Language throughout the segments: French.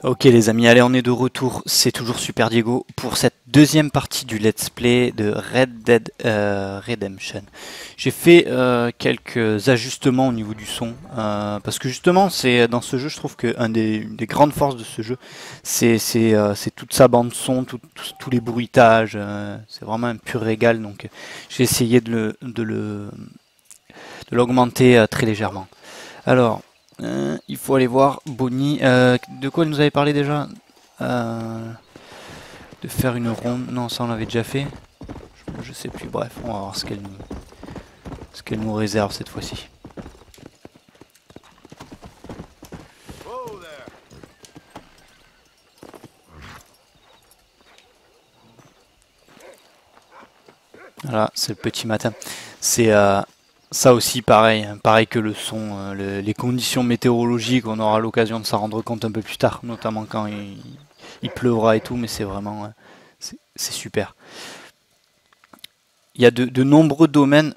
Ok les amis, allez on est de retour, c'est toujours Super Diego pour cette deuxième partie du let's play de Red Dead Redemption. J'ai fait quelques ajustements au niveau du son, parce que justement c'est dans ce jeu je trouve que une des grandes forces de ce jeu c'est toute sa bande son, tous les bruitages, c'est vraiment un pur régal, donc j'ai essayé de l'augmenter très légèrement. Alors... il faut aller voir Bonnie. De quoi elle nous avait parlé déjà? De faire une ronde. Non, ça on l'avait déjà fait. Je sais plus. Bref, on va voir ce qu'elle nous réserve cette fois-ci. Voilà, c'est le petit matin. C'est ça aussi pareil, hein, pareil que le son, les conditions météorologiques, on aura l'occasion de s'en rendre compte un peu plus tard, notamment quand il pleuvra et tout, mais c'est vraiment c'est super. Il y a de nombreux domaines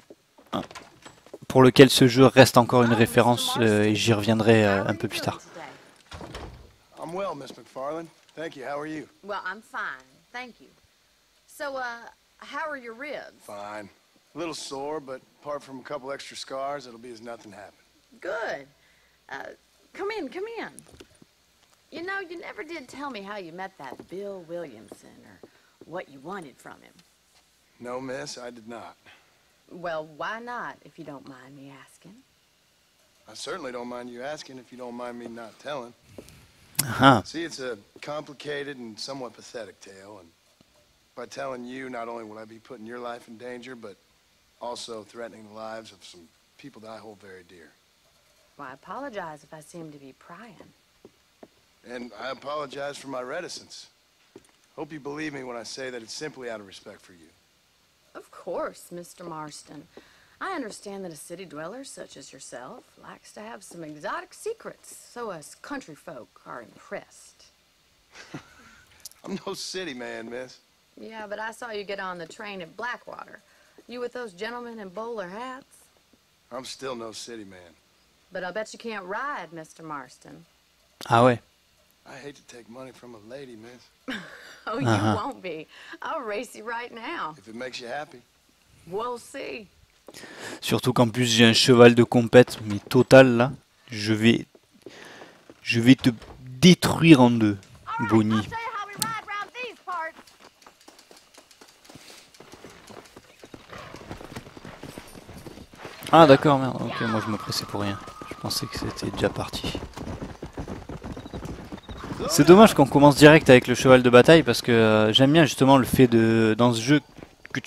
pour lesquels ce jeu reste encore une référence et j'y reviendrai un peu plus tard. I'm well, Miss McFarland. Thank you. How are you? Well, I'm fine, thank you. So, how are your ribs? Fine. A little sore, but apart from a couple extra scars, it'll be as nothing happened. Good. Come in, come in. You know, you never did tell me how you met that Bill Williamson or what you wanted from him. No, miss, I did not. Well, why not, if you don't mind me asking? I certainly don't mind you asking if you don't mind me not telling. Ah. See, it's a complicated and somewhat pathetic tale, and by telling you, not only will I be putting your life in danger, but also threatening the lives of some people that I hold very dear. Well, I apologize if I seem to be prying. And I apologize for my reticence. Hope you believe me when I say that it's simply out of respect for you. Of course, Mr. Marston. I understand that a city dweller such as yourself likes to have some exotic secrets, so us country folk are impressed. I'm no city man, miss. Yeah, but I saw you get on the train at Blackwater. You with those gentlemen in bowler hats? I'm still no city man. But I'll bet you can't ride, Mr. Marston. Ah ouais. I hate to take money from a lady, miss. Oh, you won't be. I'll race you right now. If it makes you happy. We'll see. Surtout qu'en plus j'ai un cheval de compète, mais total là. Je vais te détruire en deux, Bonnie. Ah d'accord, merde. Ok, moi je me pressais pour rien. Je pensais que c'était déjà parti. C'est dommage qu'on commence direct avec le cheval de bataille parce que j'aime bien justement le fait de dans ce jeu que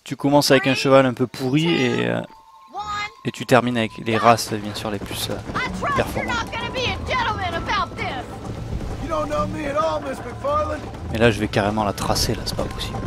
tu commences avec un cheval un peu pourri et tu termines avec les races bien sûr les plus performantes. Mais là je vais carrément la tracer là, c'est pas possible.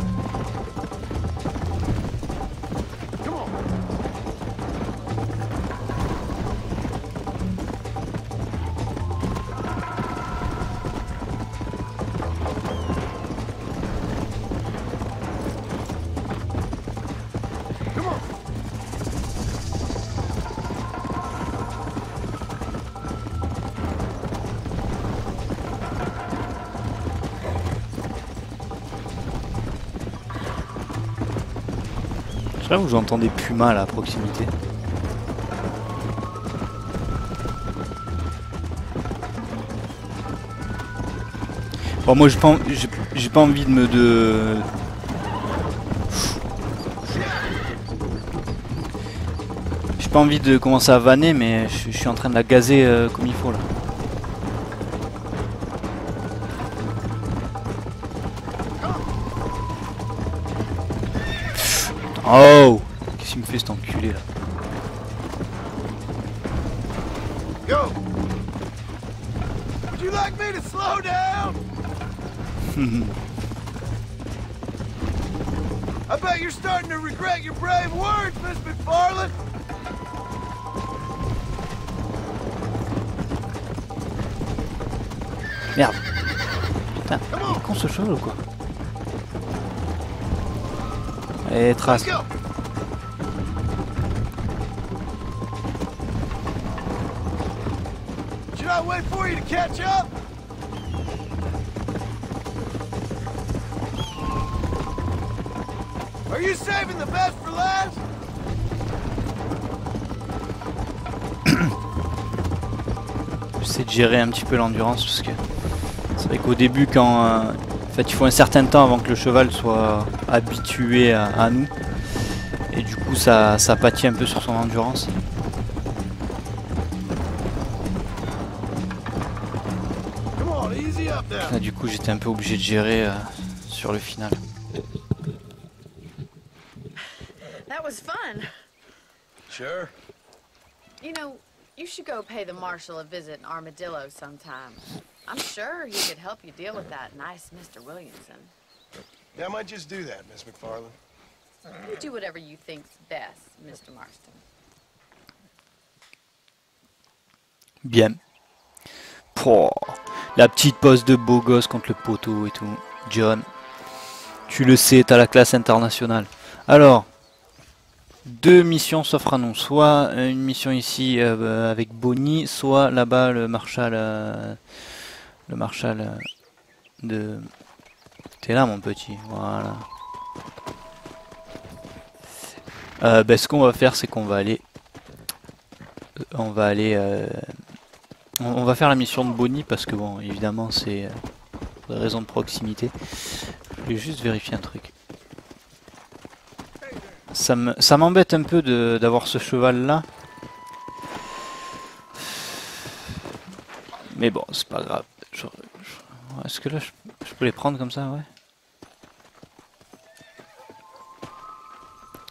Là vous entendez Puma là, à proximité. Bon moi j'ai pas envie de me j'ai pas envie de commencer à vanner mais je suis en train de la gazer comme il faut là. Oh! Qu'est-ce qu'il me fait cet enculé là? Yo! Would you like me to slow down? I bet you're starting to regret your brave words, Miss McFarland. Merde! Putain, il est con ce cheval ou quoi? Allez, trace. Should I wait for you to catch up? Are you saving the best for last? J'essaie de gérer un petit peu l'endurance parce que c'est vrai qu'au début quand en fait il faut un certain temps avant que le cheval soit habitué à nous et du coup ça pâtit un peu sur son endurance. Come on, easy up there. Là du coup j'étais un peu obligé de gérer sur le final. That was fun. Sure. You know, you should go pay the marshal a visit in Armadillo sometime. I'm sure he could help you deal with that nice Mr. Williamson. Yeah, I might just do that, Miss McFarland. You do whatever you think's best, Mr. Marston. Bien. Pouah, la petite pose de beau gosse contre le poteau et tout. John, tu le sais, t'as la classe internationale. Alors, deux missions s'offrent à nous. Soit une mission ici avec Bonnie, soit là-bas le marshal de... T'es là mon petit, voilà. Ce qu'on va faire, c'est qu'on va aller... On va faire la mission de Bonnie parce que bon, évidemment, c'est pour des raisons de proximité. Je vais juste vérifier un truc. Ça m'embête un peu d'avoir ce cheval là. Mais bon, c'est pas grave. Est-ce que là je peux les prendre comme ça, ouais.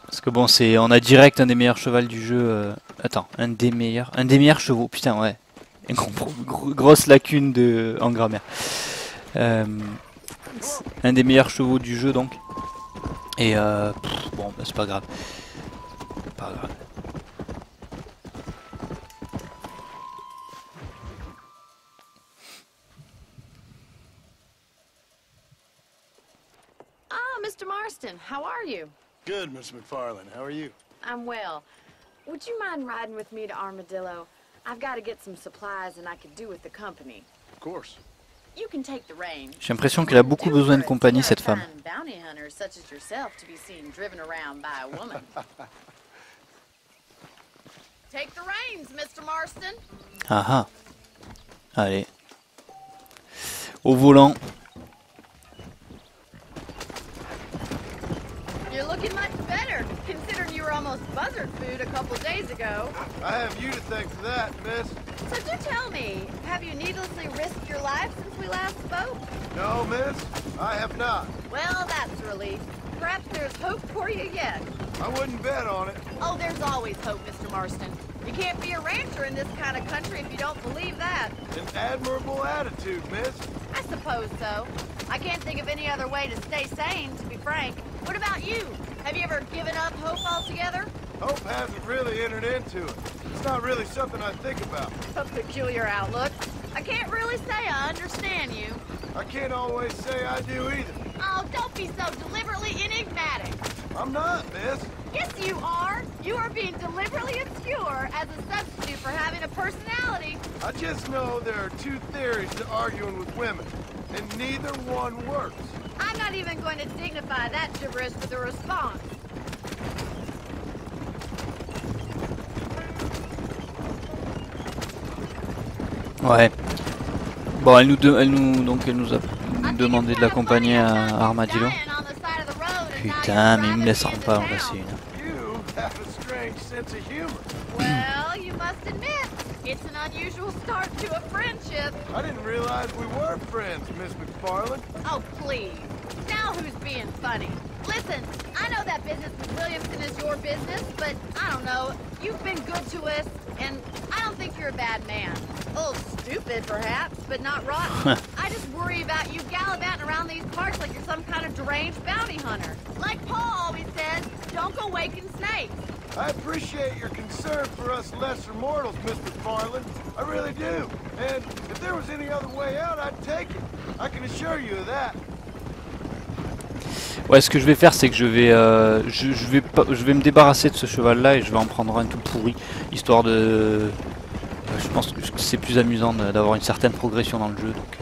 Parce que bon, on a direct un des meilleurs chevaux du jeu. Attends, un des meilleurs chevaux. Putain, ouais. Une grosse lacune en grammaire. Un des meilleurs chevaux du jeu donc. Et bon, bah, c'est pas grave. Pas grave. Ah, Mr. Marston, how are you? Good, Miss McFarland. How are you? I'm well. Would you mind riding with me to Armadillo? I've got to get some supplies and I could do with the company. Of course. You can take the reins. J'ai l'impression qu'elle a beaucoup besoin de compagnie, cette femme. Bounty hunters such as yourself to be seen driven around by a woman. Take the reins, Mr. Marston. Ah ah. Allez. Au volant. You're looking much better, considering you were almost buzzard food a couple days ago. I have you to thank for that, miss. So do tell me, have you needlessly risked your life since we last spoke? No, miss, I have not. Well, that's a relief. Perhaps there's hope for you yet. I wouldn't bet on it. Oh, there's always hope, Mr. Marston. You can't be a rancher in this kind of country if you don't believe that. An admirable attitude, miss. I suppose so. I can't think of any other way to stay sane, to be frank. What about you? Have you ever given up hope altogether? Hope hasn't really entered into it. It's not really something I think about. A peculiar outlook. I can't really say I understand you. I can't always say I do either. Oh, don't be so deliberately enigmatic. I'm not, miss. Yes, you are. You are being deliberately obscure as a substitute for having a personality. I just know there are two theories to arguing with women, and neither one works. I'm not even going to dignify that gibberish with a response. Ouais. Bon, elle nous a demandé de l'accompagner à Armadillo. Putain, mais il me laissera pas en passer une. You have a strange sense of humor. Well, you must admit, it's an unusual start to a friendship. I didn't realize we were friends, Miss McFarland. Oh, please. Now who's being funny? Listen, I know that business with Williamson is your business, but I don't know. You've been good to us, and I don't think you're a bad man. A little stupid, perhaps, but not rotten. I just worry about you gallivanting around these parts like you're some kind of deranged bounty hunter. Like Paul always says, don't go waking snakes. I appreciate your concern for us lesser mortals, Miss McFarland. I really do. And if there was any other way out, I'd take it. I can assure you of that. Ouais, ce que je vais faire, c'est que je vais me débarrasser de ce cheval-là et je vais en prendre un tout pourri, histoire de Je pense que c'est plus amusant d'avoir une certaine progression dans le jeu. Donc,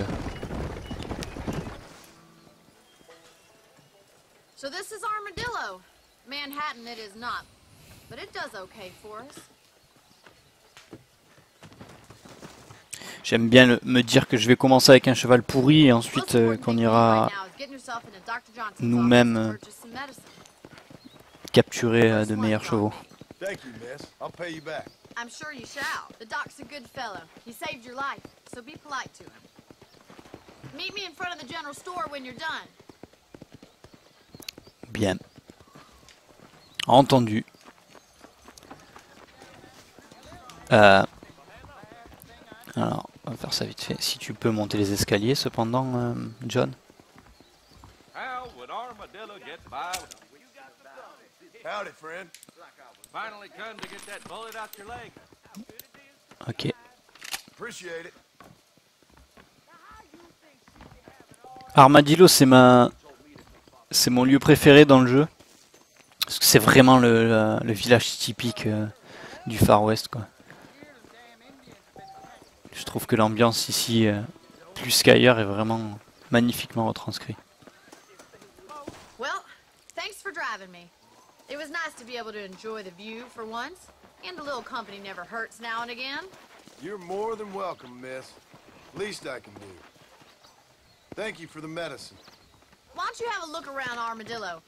So this is Armadillo. Manhattan it is not, but it does okay for us. J'aime bien me dire que je vais commencer avec un cheval pourri et ensuite qu'on ira nous-mêmes capturer de meilleurs chevaux. Thank you, miss. I'll pay you back. I'm sure you shall. The doc's a good fellow. He saved your life, so be polite to him. Meet me in front of the general store when you're done. Bien. Entendu. Alors, on va faire ça vite fait. Si tu peux monter les escaliers, cependant, John. Howdy, friend. Ok. Appreciate it. Armadillo, c'est mon lieu préféré dans le jeu. Parce que c'est vraiment le village typique du Far West, quoi. Je trouve que l'ambiance ici, plus qu'ailleurs, est vraiment magnifiquement retranscrite. Well, thanks for driving me. It was nice to be able to enjoy the view for once, and a little company never hurts now and again. You're more than welcome, miss. Least I can do. Thank you for the medicine. Why don't you have a look around Armadillo?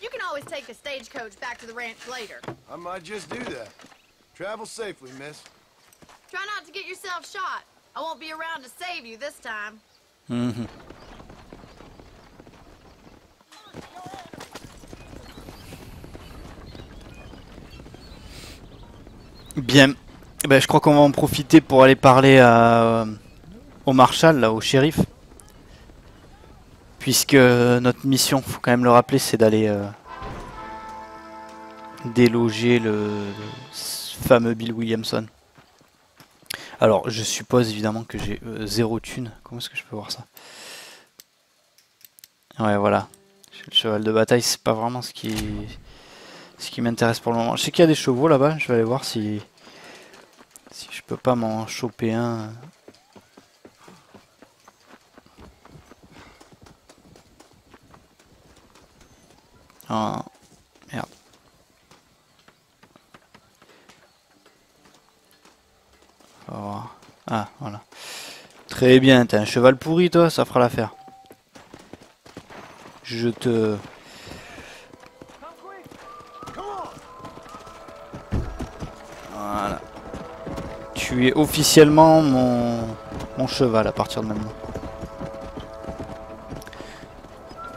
You can always take a stagecoach back to the ranch later. I might just do that. Travel safely, miss. Try not to get yourself shot. I won't be around to save you this time. Bien. Ben, je crois qu'on va en profiter pour aller parler au Marshal, là, au shérif. Puisque notre mission, faut quand même le rappeler, c'est d'aller déloger le fameux Bill Williamson. Alors, je suppose évidemment que j'ai 0 thune. Comment est-ce que je peux voir ça? Ouais, voilà. Le cheval de bataille, c'est pas vraiment ce qui m'intéresse pour le moment. Je sais qu'il y a des chevaux là-bas. Je vais aller voir si je peux pas m'en choper un. Ah, merde. Oh. Ah, voilà. Très bien, t'as un cheval pourri toi, ça fera l'affaire. Je te... Voilà. Tu es officiellement mon cheval à partir de maintenant.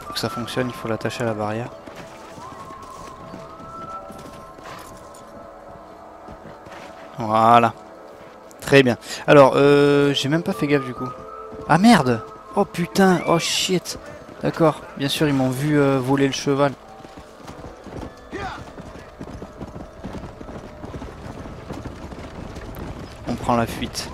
Pour que ça fonctionne, il faut l'attacher à la barrière. Voilà. Très bien. Alors, j'ai même pas fait gaffe du coup. Ah merde! Oh putain! Oh shit! D'accord. Bien sûr, ils m'ont vu voler le cheval. On prend la fuite.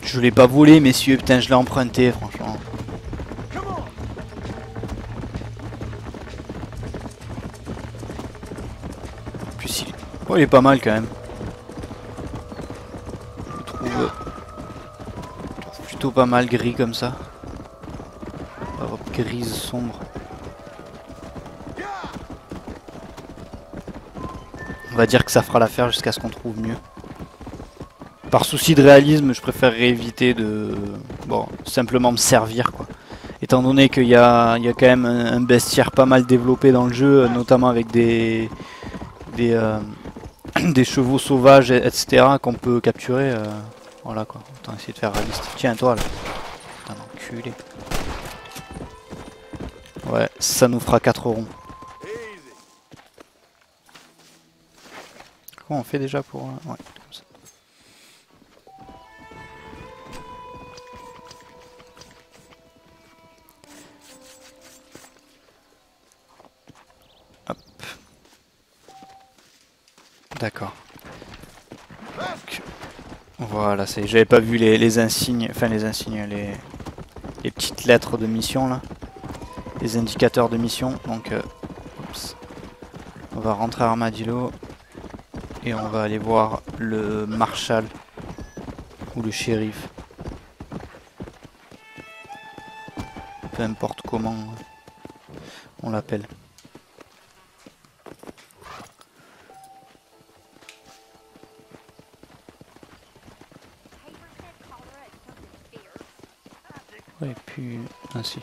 Je l'ai pas volé, messieurs. Putain, je l'ai emprunté, franchement. Oh, il est pas mal quand même. Je trouve plutôt pas mal gris comme ça. Grise sombre. On va dire que ça fera l'affaire jusqu'à ce qu'on trouve mieux. Par souci de réalisme, je préférerais éviter de... Bon, simplement me servir quoi. Étant donné qu'il y a quand même un bestiaire pas mal développé dans le jeu, notamment avec des chevaux sauvages, etc. qu'on peut capturer. Voilà quoi, autant essayer de faire réaliste. Tiens toi là. Putain d'enculé. Ouais, ça nous fera 4 ronds. Comment on fait déjà pour... Ouais, comme ça. Hop. D'accord. Voilà, j'avais pas vu les insignes, enfin les insignes, les petites lettres de mission là. les indicateurs de mission. Donc, oups. On va rentrer à Armadillo et on va aller voir le marshal ou le shérif. Peu importe comment on l'appelle. Et puis ainsi.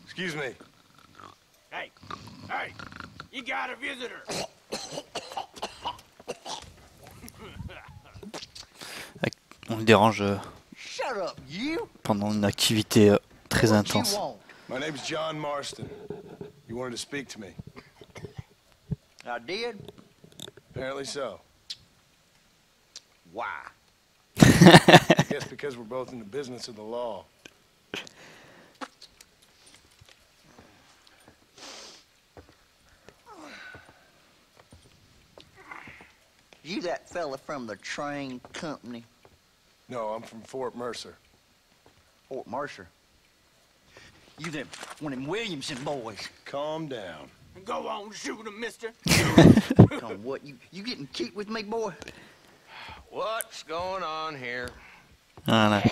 Excuse me. Hey, you got a visitor. On le dérange Shut up, you. pendant une activité très What you intense. want? My name's John Marston. You wanted to speak to me. I did. Apparently so. Why? I guess because we're both in the business of the law. You that fella from the train company, No, I'm from Fort Mercer. Fort Mercer? You them one of them Williamson boys? Calm down. Go on, shoot him, mister. On what? You getting cute with me, boy? What's going on here? Voilà.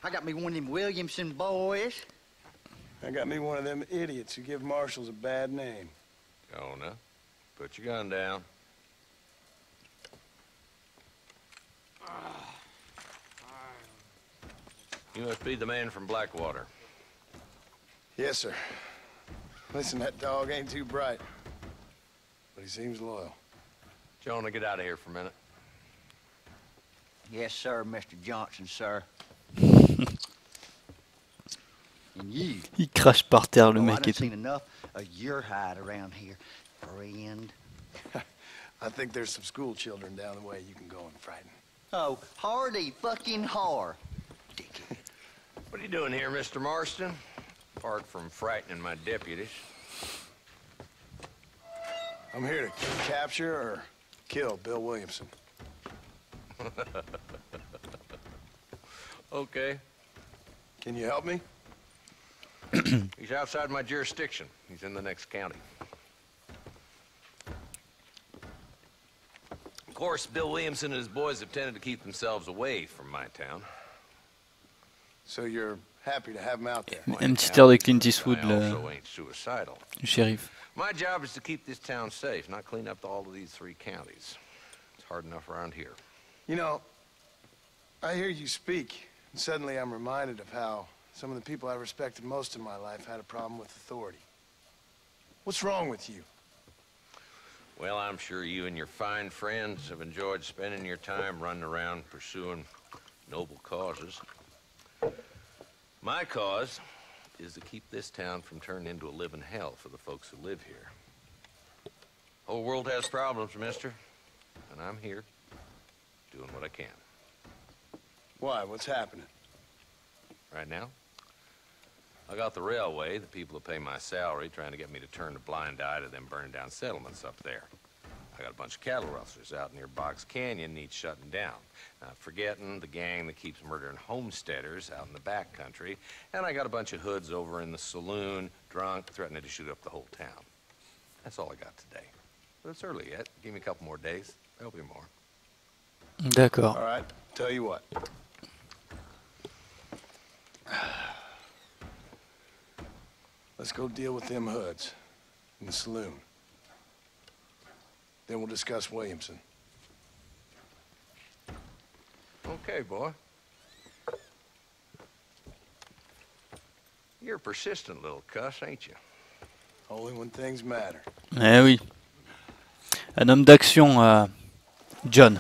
I got me one of them Williamson boys. I got me one of them idiots who give marshals a bad name. Jonah, put your gun down. You must be the man from Blackwater. Yes, sir. Listen, that dog ain't too bright, but he seems loyal. Jonah, get out of here for a minute. Yes, sir, Mr. Johnson, sir. And you. Il crache par terre le Oh, I mec done et tout. seen enough of your hide around here, friend. I think there's some school children down the way you can go and frighten. Oh, hardy fucking har. Dickhead. What are you doing here, Mr. Marston? Apart from frightening my deputies. I'm here to capture or kill Bill Williamson. Okay. Can you help me? He's outside my jurisdiction. He's in the next county. Of course, Bill Williamson and his boys have tended to keep themselves away from my town. So you're happy to have him out there? Un petit air de Clint Eastwood, I le also ain't suicidal. shérif. My job is to keep this town safe, not clean up all of these 3 counties. It's hard enough around here. You know, I hear you speak, and suddenly I'm reminded of how some of the people I respected most in my life had a problem with authority. What's wrong with you? Well, I'm sure you and your fine friends have enjoyed spending your time running around pursuing noble causes. My cause is to keep this town from turning into a living hell for the folks who live here. Whole world has problems, mister, and I'm here doing what I can. Why? What's happening? Right now, I got the railway, the people who pay my salary, trying to get me to turn a blind eye to them burning down settlements up there. I got a bunch of cattle rustlers out near Box Canyon needs shutting down. Not forgetting the gang that keeps murdering homesteaders out in the back country. And I got a bunch of hoods over in the saloon, drunk, threatening to shoot up the whole town. That's all I got today. But it's early yet. Give me a couple more days. There'll be more. D'accord. All right, tell you what. Let's go deal with them hoods in the saloon. Then we'll discuss Williamson. Okay, boy. You're a persistent little cuss, ain't you? Only when things matter. Eh oui. Un homme d'action, John.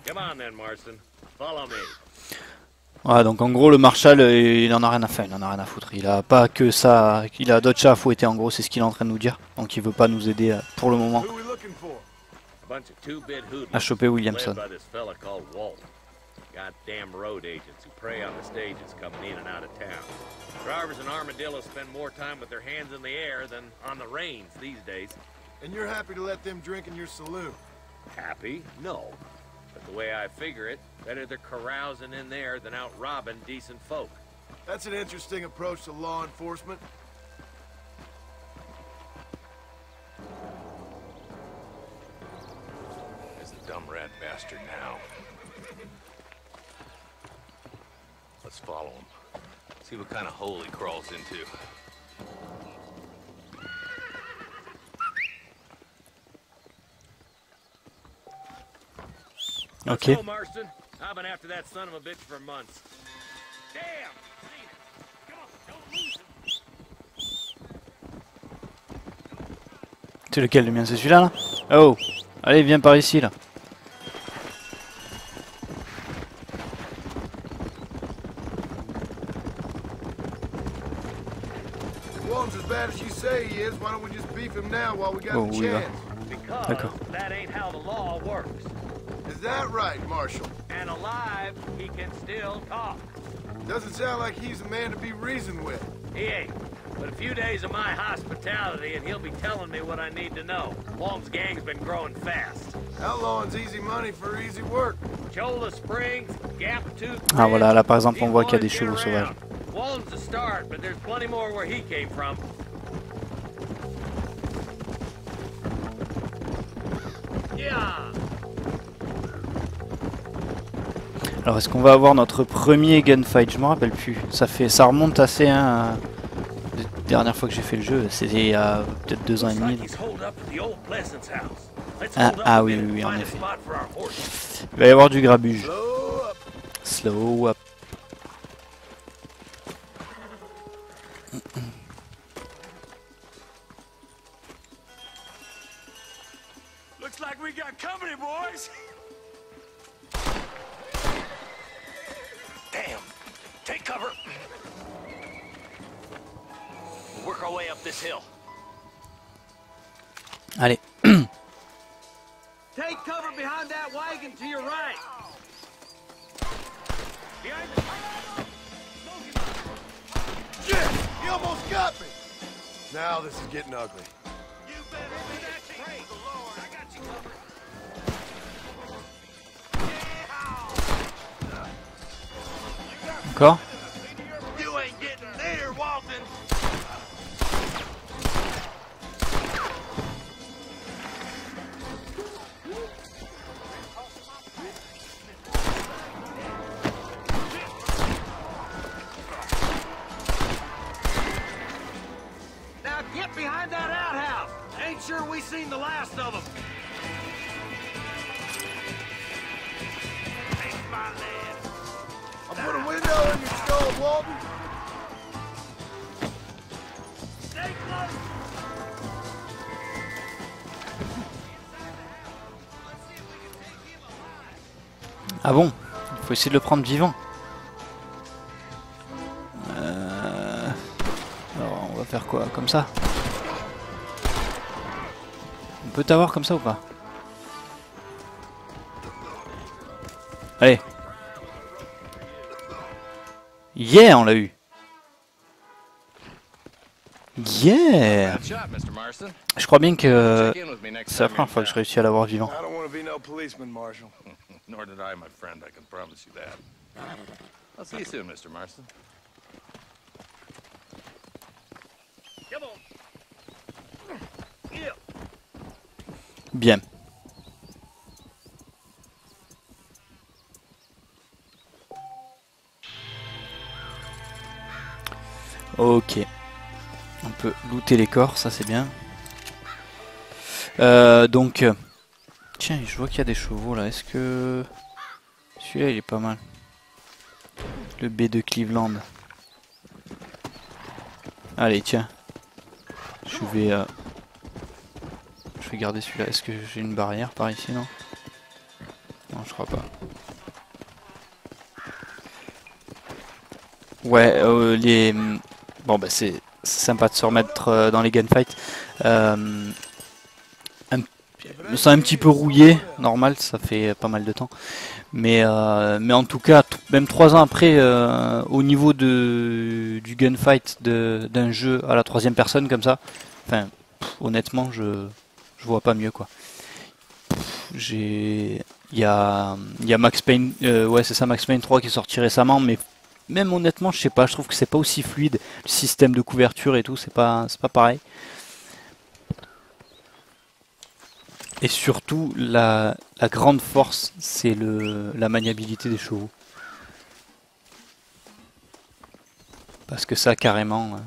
Come on then, Marston. Follow me. Voilà, donc en gros le Marshal, il en a rien à faire, il en a rien à foutre. Il a pas que ça, il a d'autres chats à fouetter, en gros c'est ce qu'il est en train de nous dire. Donc il veut pas nous aider pour le moment Who we looking for? A bunch of two-bit hoodlums à choper Williamson. led by this fella called Walt. Goddamn road agents who prey on the stages coming in and out of town. Drivers in Armadillo spend more time with their hands in the air than on the reins these days. And you're happy to let them drink in your saloon? Happy? No. But the way I figure it, better they're carousing in there than out robbing decent folk. That's an interesting approach to law enforcement. There's the dumb rat bastard now. Let's follow him. See what kind of hole he crawls into. Ok. Let's go, Marston. I've been after that son of a bitch for months. Damn! Come on, don't lose him. C'est lequel le mien? C'est celui-là là? Oh! Allez, viens par ici là. Walton's as bad as you say he is. Why don't we just beef him now while we got Oh, the oui, va. chance? Because that ain't how the law works. Is that right, Marshal? And alive, he can still talk. Doesn't sound like he's a man to be reasoned with. He ain't. But a few days of my hospitality and he'll be telling me what I need to know. Walton's gang's been growing fast. Outlawing's easy money for easy work. Cholla Springs, Gap Tooth. Ah voilà, là par exemple on These voit qu'il y a boys des get chevaux sauvages. around. Walton's the start, but there's plenty more where he came from. Yeah. Alors est-ce qu'on va avoir notre premier gunfight? Je me rappelle plus. Ça remonte assez hein. La dernière fois que j'ai fait le jeu, c'était il y a peut-être 2 ans et demi. Donc. Ah oui, oui, oui, en effet. Il va y avoir du grabuge. Slow up. Looks like we got company, boys. Damn. Take cover. We'll work our way up this hill. Allez. Take cover behind that wagon to your right. Behind the... Shit! He almost got me! Now this is getting ugly. You better do that praise the Lord. I got you covered. Encore? You ain't getting near Walton. Now get behind that outhouse. Ain't sure we seen the last of them. Thanks, my lad. I'll put a window in your skull, Walton. Stay close. Ah bon? Il faut essayer de le prendre vivant. Alors on va faire quoi? Comme ça? On peut t'avoir comme ça ou pas? Allez. Yeah, on l'a eu. Yeah. Je crois bien que c'est la première fois que je réussis à l'avoir vivant. I don't want to be no policeman, Marshal. Nor did I, my friend. I can promise you that. I'll see you soon, Mr. Marston. Come on. Yeah. Bien. Ok. On peut looter les corps, ça c'est bien. Donc... Tiens, je vois qu'il y a des chevaux là. Est-ce que... Celui-là il est pas mal. Le B de Cleveland. Allez, tiens. Je vais garder celui-là. Est-ce que j'ai une barrière par ici? Non. Non, je crois pas. Ouais, les... Bon bah c'est sympa de se remettre dans les gunfights. Je me sens un petit peu rouillé, normal, ça fait pas mal de temps. Mais en tout cas, même 3 ans après, au niveau du gunfight d'un jeu à la 3e personne comme ça, enfin, honnêtement, je vois pas mieux quoi. Il y a Max Payne, ouais c'est ça, Max Payne 3 qui est sorti récemment, mais même honnêtement, je sais pas, je trouve que c'est pas aussi fluide, le système de couverture et tout, c'est pas pareil. Et surtout, la grande force, c'est la maniabilité des chevaux. Parce que ça, carrément,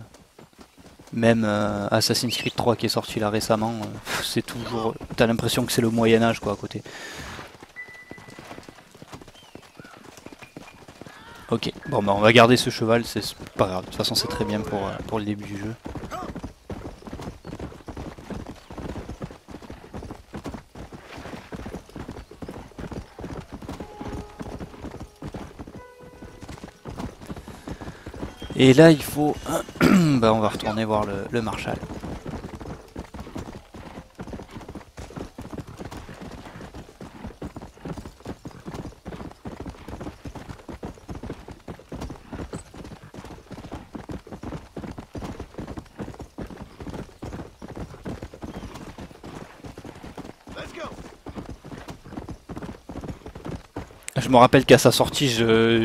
même Assassin's Creed 3 qui est sorti là récemment, c'est toujours... T'as l'impression que c'est le Moyen-Âge, quoi, à côté. Ok, bon bah on va garder ce cheval, c'est pas grave, de toute façon c'est très bien pour le début du jeu. Et là il faut... bah on va retourner voir le Marshal. Je me rappelle qu'à sa sortie,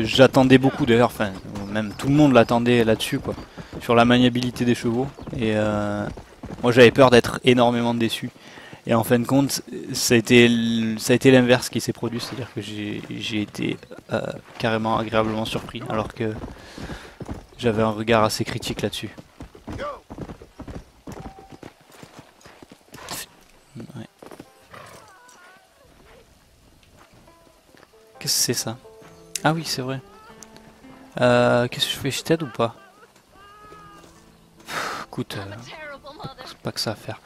j'attendais beaucoup d'ailleurs, enfin, même tout le monde l'attendait là-dessus, quoi, sur la maniabilité des chevaux. Et moi j'avais peur d'être énormément déçu. Et en fin de compte, ça a été l'inverse qui s'est produit, c'est-à-dire que j'ai été carrément agréablement surpris, alors que j'avais un regard assez critique là-dessus. Ouais. Qu'est-ce que c'est ça? Ah oui, c'est vrai. Qu'est-ce que je fais? Je t'aide ou pas? Écoute, c'est pas que ça à faire.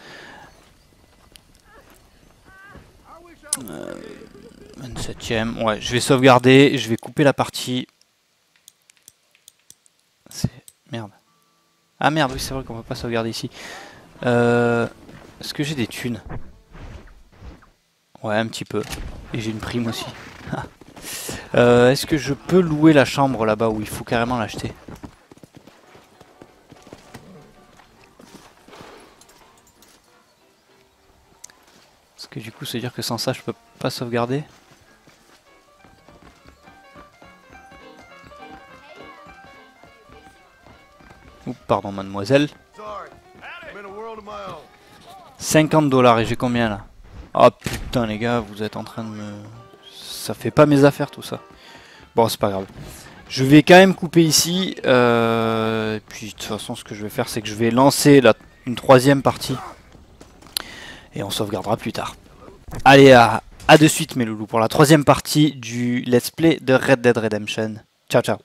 27ème, ouais, je vais sauvegarder, je vais couper la partie. Merde. Ah merde, oui c'est vrai qu'on peut pas sauvegarder ici. Est-ce que j'ai des thunes? Ouais, un petit peu. Et j'ai une prime aussi. Est-ce que je peux louer la chambre là-bas où il faut carrément l'acheter? Parce que du coup, ça veut dire que sans ça, je peux pas sauvegarder. Ouh, pardon, mademoiselle. 50 $ et j'ai combien là? Oh putain, les gars, vous êtes en train de me... Ça fait pas mes affaires tout ça. Bon, c'est pas grave. Je vais quand même couper ici. Puis de toute façon, ce que je vais faire, c'est que je vais lancer une 3e partie. Et on sauvegardera plus tard. Allez, à de suite mes loulous pour la 3e partie du let's play de Red Dead Redemption. Ciao, ciao.